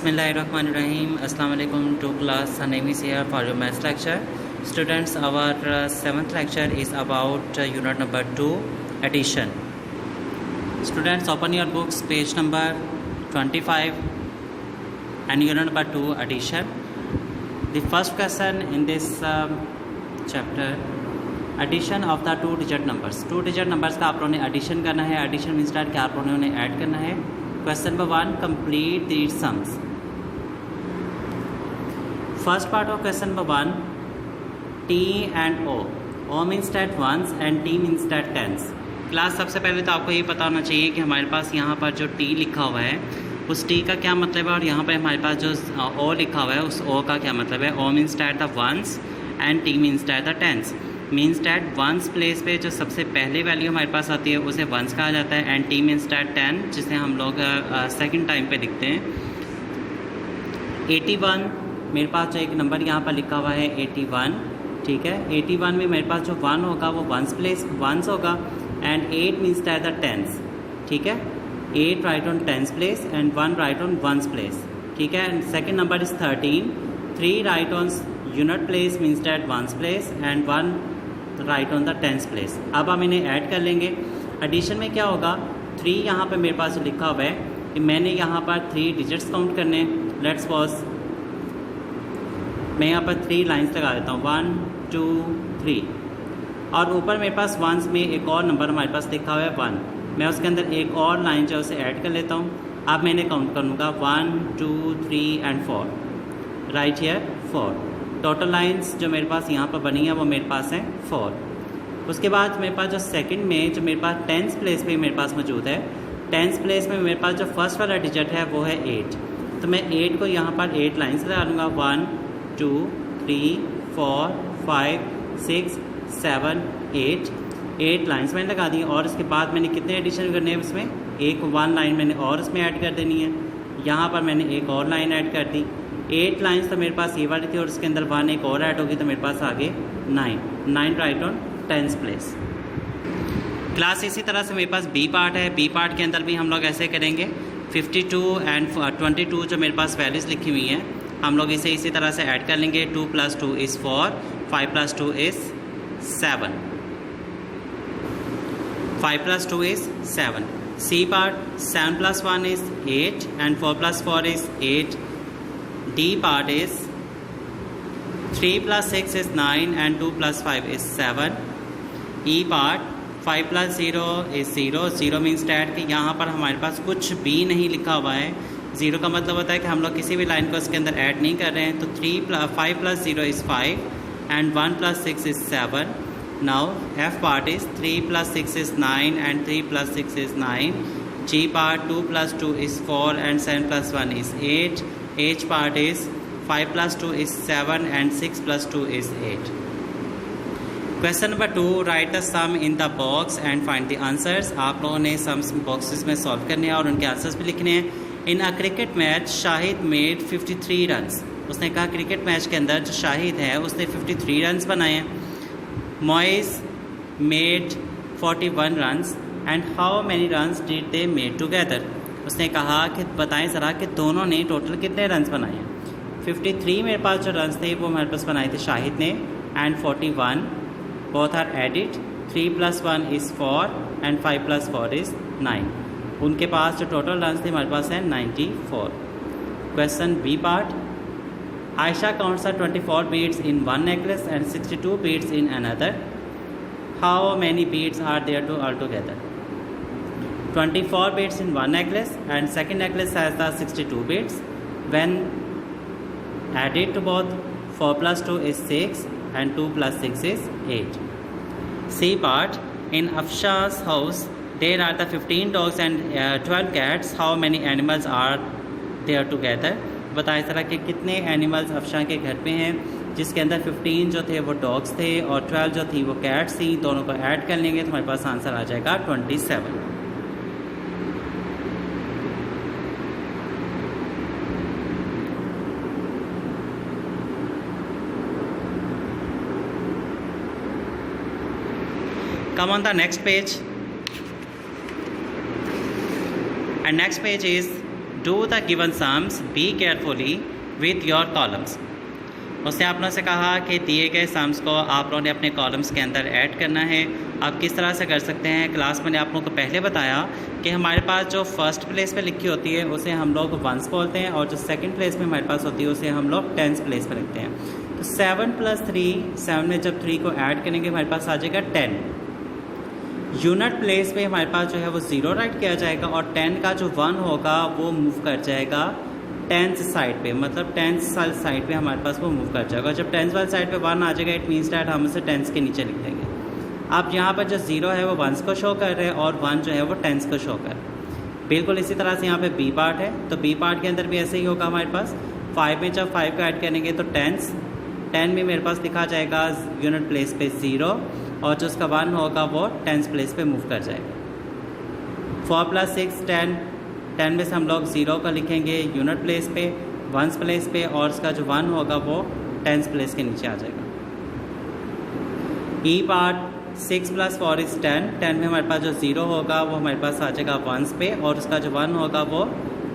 Bismillahirrahmanirrahim. Assalamu alaikum to class. Sanem is here for your maths lecture. Students, our seventh lecture is about unit number 2, addition. Students, open your books, page number 25 and unit number 2, addition. The first question in this chapter, addition of the two-digit numbers. Two-digit numbers का आप लोगों ने addition करना है. Addition means that क्या आप लोगों ने उन्हें add करना है. Question number 1, complete these sums. First part of question number 1, T and O. O means that ones and T means that tens. Class सबसे पहले तो आपको ये पता होना चाहिए कि हमारे पास यहाँ पर जो T लिखा हुआ है उस T का क्या मतलब है और यहाँ पर हमारे पास जो O लिखा हुआ है उस O का क्या मतलब है. O means that the ones and T means that the tens. Means that ones place पे जो सबसे पहले वैल्यू हमारे पास आती है उसे वंस कहा जाता है. एंड टी मीन्स डैट 10 जिसे हम लोग सेकंड टाइम पे लिखते हैं. 81 मेरे पास जो एक नंबर यहाँ पर लिखा हुआ है 81, ठीक है. 81 में मेरे पास जो 1 होगा वो वंस प्लेस वंस होगा. And 8 means that the tens, ठीक है. 8 right on tens place and 1 right on ones place, ठीक है. And second number is 13. 3 right on unit place means that ones place and 1 right on the tens place. अब हम इन्हें add कर लेंगे. Addition में क्या होगा, 3 यहाँ पर मेरे पास लिखा हुआ है कि मैंने यहाँ पर 3 डिजिट्स काउंट करने. लेट्स सपोज मैं यहाँ पर 3 लाइंस लगा देता हूँ, 1 2 3. और ऊपर मेरे पास वंस में एक और नंबर हमारे पास लिखा हुआ है 1. मैं उसके अंदर एक और लाइन जो है उसे ऐड कर लेता हूँ. अब मैंने काउंट करूँगा 1 2 3 and 4. Right here 4. Total lines जो मेरे पास यहाँ पर बनी है वो मेरे पास है 4. उसके बाद मेरे पास जो सेकंड में जो मेरे पास टेंस प्लेस पे मेरे पास मौजूद है, टेंस प्लेस में मेरे पास जो फर्स्ट वाला डिजिट है वो है 8. तो मैं 8 को यहाँ पर 8 लाइन्स लगा लूँगा. 1 2 3 4 5 6 7 8 लाइन्स मैंने लगा दी. और इसके बाद मैंने कितने एडिशन करने हैं इसमें, एक 1 लाइन मैंने और इसमें ऐड कर देनी है. यहाँ पर मैंने एक और लाइन ऐड कर दी. 8 लाइन्स तो मेरे पास ये वाली थी और उसके अंदर 1 एक और ऐड होगी तो मेरे पास आगे 9 right on tens place. Class इसी तरह से मेरे पास बी पार्ट है. बी पार्ट के अंदर भी हम लोग ऐसे करेंगे. 52 एंड 22 जो मेरे पास वैल्यूज़ लिखी हुई हैं हम लोग इसे इसी तरह से ऐड कर लेंगे. 2 + 2 is 4, 5 + 2 is 7, 5 + 2 is 7. C part 7 + 1 is 8 and 4 + 4 is 8. D part is 3 + 6 is 9 and 2 + 5 is 7. E part 5 + 0 is 0. 0 means that कि यहाँ पर हमारे पास कुछ भी नहीं लिखा हुआ है. 0 का मतलब होता है कि हम लोग किसी भी लाइन को इसके अंदर ऐड नहीं कर रहे हैं. तो 5 + 0 is 5 and 1 + 6 is 7. Now F part is 3 + 6 is 9 and 3 + 6 is 9. G part 2 + 2 is 4 and 7 + 1 is 8. H part is 5 + 2 is 7 and 6 + 2 is 8. Question number 2, write the sum in the box and find the answers. आप लोगों ने sums boxes में solve करने हैं और उनके answers भी लिखने हैं. In a cricket match Shahid made 53 runs. उसने कहा क्रिकेट मैच के अंदर जो शाहिद है उसने 53 रन्स बनाए हैं. Moiz made 41 runs and how many runs did they made together. उसने कहा कि बताएं ज़रा कि दोनों ने टोटल कितने रन्स बनाए हैं. 53 मेरे पास जो रन्स थे वो हमारे पास बनाए थे शाहिद ने and 41 both are added. 3 + 1 is 4 and 5 + 4 is 9. उनके पास जो टोटल रन्स थे हमारे पास हैं 94. Question B part, Ayesha counts are 24 beads in one necklace and 62 beads in another. How many beads are there to all together. 24 beads in one necklace and second necklace has the 62 beads. When added to both, 4 + 2 is 6 and 2 + 6 is 8. C part, in Afsha's house there are the 15 dogs and 12 cats. How many animals are there together? बताएं ज़रा कि कितने animals Afsha के घर पे हैं जिसके अंदर 15 जो थे वो डॉग्स थे और 12 जो थी वो कैट्स थी. दोनों को ऐड कर लेंगे तो हमारे पास आंसर आ जाएगा 27. Come on the next page, and next page is do the given sums, be carefully with your columns. उसने आप लोगों से कहा कि दिए गए सम्स को आप लोगों ने अपने कॉलम्स के अंदर ऐड करना है। आप किस तरह से कर सकते हैं, क्लास मैंने आप लोगों को पहले बताया कि हमारे पास जो फर्स्ट प्लेस पे लिखी होती है उसे हम लोग वंस बोलते हैं, और जो सेकंड प्लेस में हमारे पास होती है उसे हम लोग टेंस प्लेस पे लिखते हैं। तो 7 + 3, 7 में जब 3 को ऐड करेंगे हमारे पास आ जाएगा 10। यूनिट प्लेस पे हमारे पास जो है वो 0 राइट किया जाएगा, और 10 का जो 1 होगा वो मूव कर जाएगा टेंस साइड पे, मतलब टेंस साइड पे हमारे पास वो मूव कर जाएगा। जब टेंस वाली साइड पे 1 आ जाएगा इट मीन्स डैट हम उसे टेंस के नीचे लिख देंगे। अब यहाँ पर जो 0 है वो वंस को शो कर रहे हैं और 1 जो है वो टेंस को शो कर रहे हैं। बिल्कुल इसी तरह से यहाँ पे बी पार्ट है, तो बी पार्ट के अंदर भी ऐसे ही होगा हमारे पास। 5 में जब 5 को ऐड करेंगे तो टेंस, 10 में मेरे पास लिखा जाएगा यूनिट प्लेस पे 0, और जो उसका 1 होगा वो टेंस प्लेस पे मूव कर जाएगा। 4 + 6 10, 10 में से हम लोग 0 का लिखेंगे यूनिट प्लेस पे, वंस प्लेस पे, और उसका जो 1 होगा वो टेंस प्लेस के नीचे आ जाएगा। ई पार्ट 6 + 4 = 10, 10 में हमारे पास जो 0 होगा वो हमारे पास आ जाएगा वंस पे, और उसका जो 1 होगा वो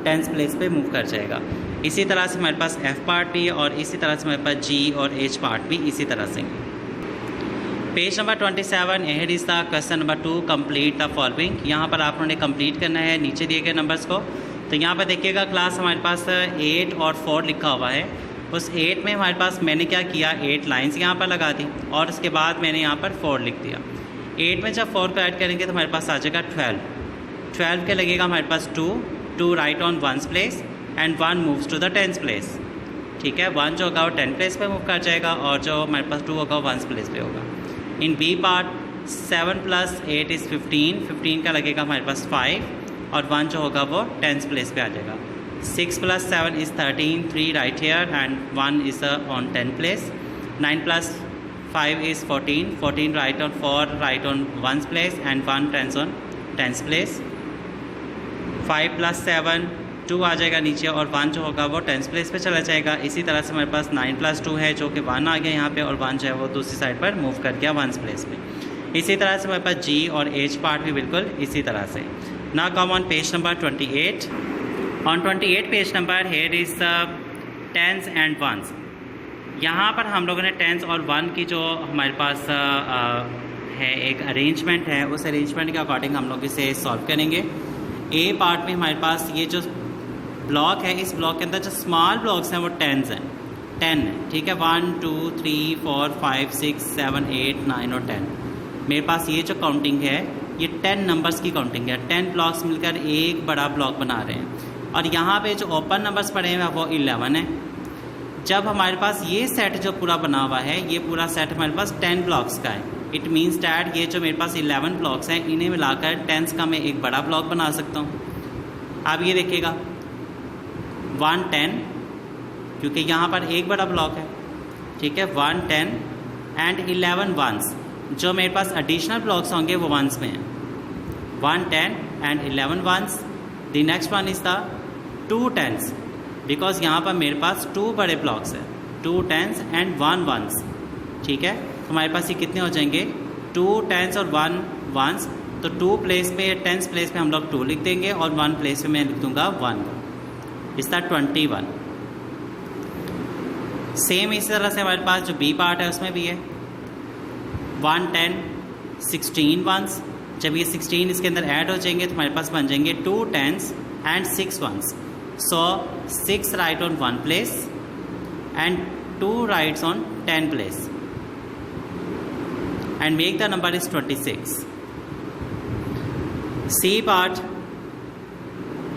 टेंस प्लेस पे मूव कर जाएगा। इसी तरह से हमारे पास एफ पार्ट भी, और इसी तरह से हमारे पास जी और एच पार्ट भी इसी तरह से। Page number 27, head is the question number 2, complete the following. यहाँ पर आप लोगों ने कंप्लीट करना है नीचे दिए गए नंबर्स को। तो यहाँ पर देखिएगा क्लास हमारे पास 8 और 4 लिखा हुआ है। उस 8 में हमारे पास मैंने क्या किया, 8 लाइंस यहाँ पर लगा दी, और उसके बाद मैंने यहाँ पर 4 लिख दिया। 8 में जब 4 को ऐड करेंगे तो हमारे पास आ जाएगा 12। 12 के लगेगा हमारे पास 2 right on ones place and 1 moves to the tens place. ठीक है, 1 जो होगा वो 10 प्लेस पे मूव कर जाएगा, और जो हमारे पास 2 होगा वो वंस प्लेस पे होगा। इन बी पार्ट 7 + 8 = 15, 15 का लगेगा हमारे पास 5, और 1 जो होगा वो टेंस प्लेस पे आ जाएगा। 6 + 7 = 13, 3 right here and 1 is on 10 place. 9 + 5 = 14, 14 right on 4 right on ones place and 1 tens on tens place. 5 + 7 2 आ जाएगा नीचे, और 1 जो होगा वो टेंस प्लेस पे चला जाएगा। इसी तरह से हमारे पास 9 + 2 है जो कि 1 आ गया यहाँ पे, और 1 जो है वो दूसरी साइड पर मूव कर गया वंस प्लेस पे। इसी तरह से हमारे पास जी और एच पार्ट भी बिल्कुल इसी तरह से। Now come on page number 28। On 28 page number, here is tens and ones. यहाँ पर हम लोगों ने टेंस और 1 की जो हमारे पास है एक अरेंजमेंट है, उस अरेंजमेंट के अकॉर्डिंग हम लोग इसे सॉल्व करेंगे। ए पार्ट में हमारे पास ये जो ब्लॉक है, इस ब्लॉक के अंदर जो स्मॉल ब्लॉक्स हैं वो 10 हैं, 10 है। ठीक है, 1 2 3 4 5 6 7 8 9 और 10। मेरे पास ये जो काउंटिंग है ये 10 नंबर्स की काउंटिंग है। 10 ब्लॉक्स मिलकर एक बड़ा ब्लॉक बना रहे हैं, और यहाँ पे जो ओपन नंबर्स पड़े हैं वो 11 है। जब हमारे पास ये सेट जो पूरा बना हुआ है, ये पूरा सेट हमारे पास 10 ब्लॉक्स का है। इट मीन्स डैट ये जो मेरे पास 11 ब्लॉक्स हैं इन्हें मिलाकर 10 का मैं एक बड़ा ब्लॉक बना सकता हूँ। आप ये देखिएगा 1 10, क्योंकि यहाँ पर एक बड़ा ब्लॉक है। ठीक है, 1 10 एंड 11 वंस। जो मेरे पास एडिशनल ब्लॉक्स होंगे वो वंस में हैं। 1 10 and 11 ones. The next one is the 2 10s, because यहाँ पर मेरे पास 2 बड़े ब्लॉक्स हैं, 2 10s एंड 1 वंस। ठीक है, तो हमारे पास ये कितने हो जाएंगे, 2 10s और 1 वंस। तो 2 प्लेस पे 10s प्लेस पे हम लोग 2 लिख देंगे, और 1 प्लेस पे मैं लिख दूंगा 1। इस तरह 21। सेम इसी तरह से हमारे पास जो बी पार्ट है उसमें भी है 1 10 16 वंस। जब ये 16 इसके अंदर ऐड हो जाएंगे तो हमारे पास बन जाएंगे 2 10s and 6 ones. So 6 right on 1 place and 2 rights on 10 place and make the number is 26। C part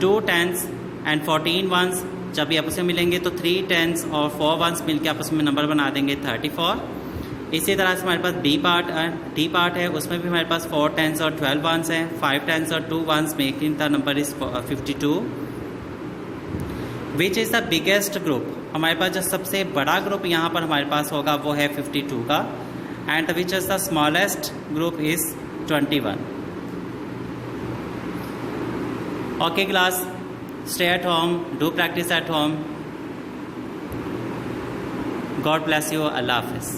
2 10s and 14 ones. जब ये आपस में मिलेंगे तो 3 10s और 4 वंस मिलकर आपस में नंबर बना देंगे 34। इसी तरह से हमारे पास डी पार्ट है, उसमें भी हमारे पास 4 10s और 12 वंस हैं, 5 10s और 2 ones, making the number is 52। Which is the biggest group. हमारे पास जो सबसे बड़ा ग्रुप यहाँ पर हमारे पास होगा वो है 52 का, and which is the smallest group is 21। Okay class, stay at home, do practice at home. God bless you. Allah Hafiz.